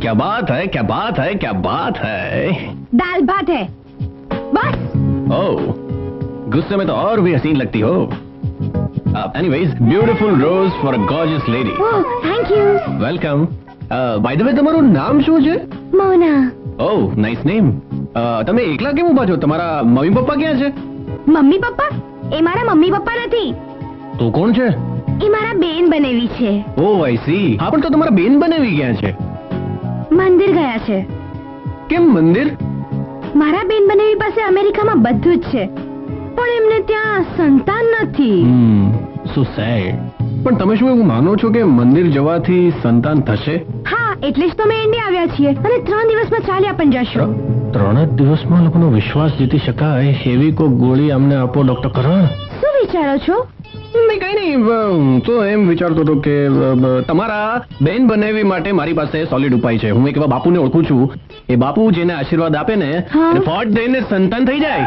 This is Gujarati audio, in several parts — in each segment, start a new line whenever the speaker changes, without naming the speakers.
क्या बात है, क्या बात है, क्या बात है।
दाल भात है बस।
ओह, गुस्से में तो और भी हसीन लगती हो। Anyways, beautiful rose for a gorgeous lady.
Thank you.
Welcome. By the way, તમારું નામ શું છે?
મોના.
Oh, nice name. તમે એકલા કેમ ઊભા છો? તમારા મમ્મી પપ્પા ક્યાં છે?
Mummy papa? એ મારા મમ્મી પપ્પા નથી,
તો કોણ છે?
એ મારા બેન બનેવી છે.
ઓહ, આઈ સી. હા, પણ તો તમારા બેન બનેવી ક્યાં છે?
મંદિર ગયા છે.
કેમ મંદિર?
મારા બેન બનેવી પાસે અમેરિકામાં બધું જ છે, પણ એમને ત્યાં સંતાન નથી.
સો સેડ. પણ તમે શું એવું માનો છો કે મંદિર જવાથી સંતાન થશે?
હા, એટલે જ તો અમે ઇન્ડિયા આવ્યા છીએ અને 3 દિવસમાં ચાલ્યા પણ જશું.
3 જ દિવસમાં લોકોનો વિશ્વાસ જીતી શકાય એવી કોઈ ગોળી અમને આપો ડોક્ટર કરણ.
શું વિચારો છો?
નહીં, કઈ નહીં. હું તો એમ વિચારતો હતો કે તમારા બેન બનેવી માટે મારી પાસે સોલિડ ઉપાય છે. હું એક એવા બાપુને ઓળખું છું. એ બાપુ જેને આશીર્વાદ આપે ને,
હા.
ફોટ દઈને સંતાન થઈ જાય.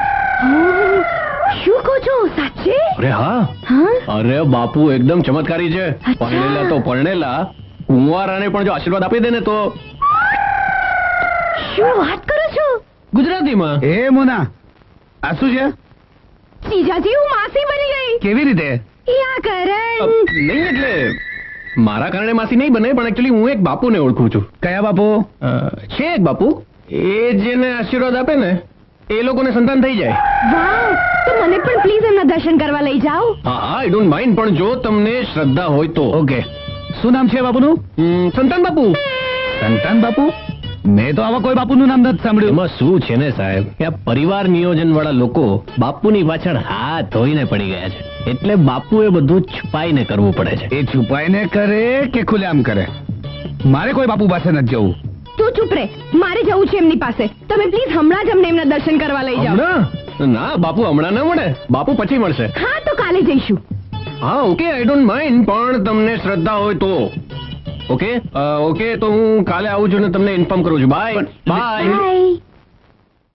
શું કહો છો? સાચે?
અરે હા.
હા?
અરે બાપુ એકદમ ચમત્કારી છે.
અચ્છા.
પરણેલા તો પરણેલા, કુંવારાને પણ જો આશીર્વાદ આપી દે ને તો.
શું વાત કરો છો?
ગુજરાતીમાં.
એ મોના, આ શું છે?
જીજાજી, હું માસી બની ગઈ.
કેવી રીતે?
યા કરણ.
નહીં એટલે મારા કારણે માસી નહીં બને, પણ એકચ્યુઅલી હું એક બાપુને ઓળખું છું.
કયા બાપુ?
છે એક બાપુ, એ જેને આશીર્વાદ આપે ને એ લોકોને સંતાન થઈ જાય.
વાવ, તો મને પણ પ્લીઝ એમના દર્શન કરવા લઈ જાઓ.
હા, આઈ ડોન્ટ માઇન્ડ, પણ જો તમને શ્રદ્ધા હોય તો.
ઓકે. શું નામ છે બાપુનું?
સંતાન બાપુ.
સંતાન બાપુ? મેં તો આવા કોઈ બાપુનું નામ નથી સાંભળ્યું.
એમાં શું છે ને સાહેબ, કે આ પરિવાર નિયોજન વાળા લોકો બાપુની પાછળ હાથ ધોઈને પડી ગયા છે. એટલે બાપુએ બધું છુપાઈને કરવું પડે છે.
એ છુપાઈને કરે કે ખુલ્લેઆમ કરે? મારે કોઈ બાપુ પાસે નથી જવું.
તું ચૂપ રે, મારે જવું છે એમની પાસે. તમે પ્લીઝ હમણાં જ અમને એમના દર્શન કરવા લઈ જાઓ.
હમણાં? ના બાપુ, હમણાં ના મળે. બાપુ પછી મળશે.
હા, તો કાલે જઈશું.
હા, ઓકે, આઈ ડોન્ટ માઇન્ડ, પણ તમને શ્રદ્ધા હોય તો. ઓકે, ઓકે, તો હું કાલે આવું છું ને તમને ઇન્ફોર્મ કરું છું. બાય. બાય.
બાય.